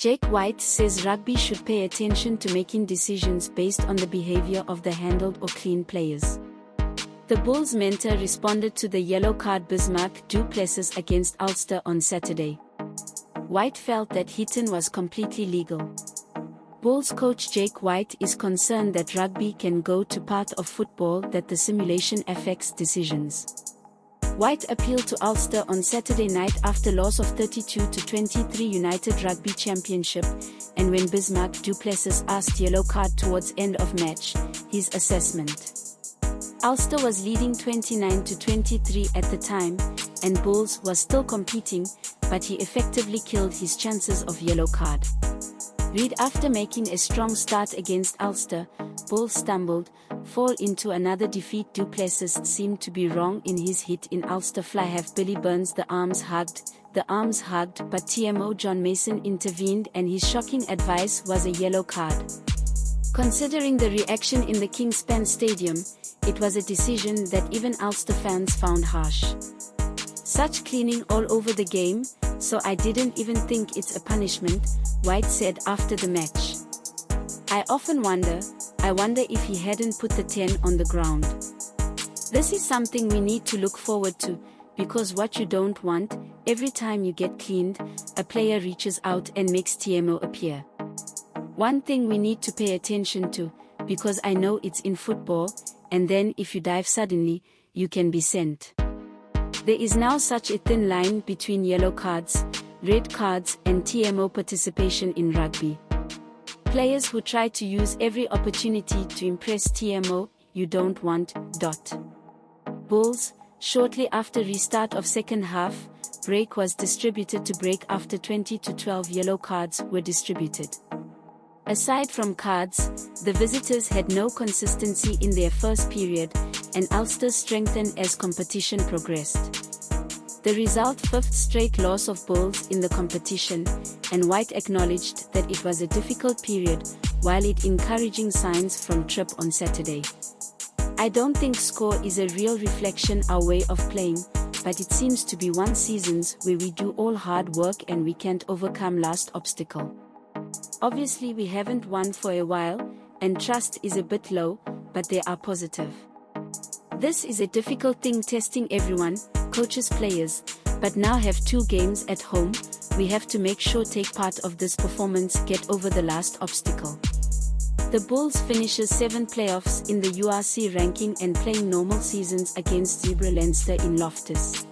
Jake White says rugby should pay attention to making decisions based on the behavior of the handled or clean players. The Bulls mentor responded to the yellow card Bismarck du Plessis against Ulster on Saturday. White felt that Hitin was completely legal. Bulls coach Jake White is concerned that rugby can go to part of football that the simulation affects decisions. White appealed to Ulster on Saturday night after loss of 32-23 United Rugby Championship, and when Bismarck du Plessis asked yellow card towards end of match, his assessment. Ulster was leading 29-23 at the time, and Bulls was still competing, but he effectively killed his chances of yellow card. After making a strong start against Ulster, Bulls stumbled, fall into another defeat. Du Plessis seemed to be wrong in his hit in Ulster Flyhalf Billy Burns. The arms hugged, but TMO John Mason intervened and his shocking advice was a yellow card. Considering the reaction in the Kingspan stadium, it was a decision that even Ulster fans found harsh. Such cleaning all over the game, so I didn't even think it's a punishment, White said after the match. I often wonder if he hadn't put the 10 on the ground. This is something we need to look forward to, because what you don't want, every time you get cleaned, a player reaches out and makes TMO appear. One thing we need to pay attention to, because I know it's in football, and then if you dive suddenly, you can be sent. There is now such a thin line between yellow cards, red cards and TMO participation in rugby. Players who try to use every opportunity to impress TMO, you don't want. Bulls, shortly after restart of second half, break was distributed to break after 20-12 yellow cards were distributed. Aside from cards, the visitors had no consistency in their first period, and Ulster strengthened as competition progressed. The result, 5th straight loss of Bulls in the competition, and White acknowledged that it was a difficult period, while it encouraging signs from Trip on Saturday. I don't think score is a real reflection our way of playing, but it seems to be one seasons where we do all hard work and we can't overcome last obstacle. Obviously we haven't won for a while, and trust is a bit low, but they are positive. This is a difficult thing testing everyone, coaches, players, but now have 2 games at home, we have to make sure take part of this performance, get over the last obstacle. The Bulls finishes 7th playoffs in the URC ranking and playing normal seasons against Zebre Leinster in Loftus.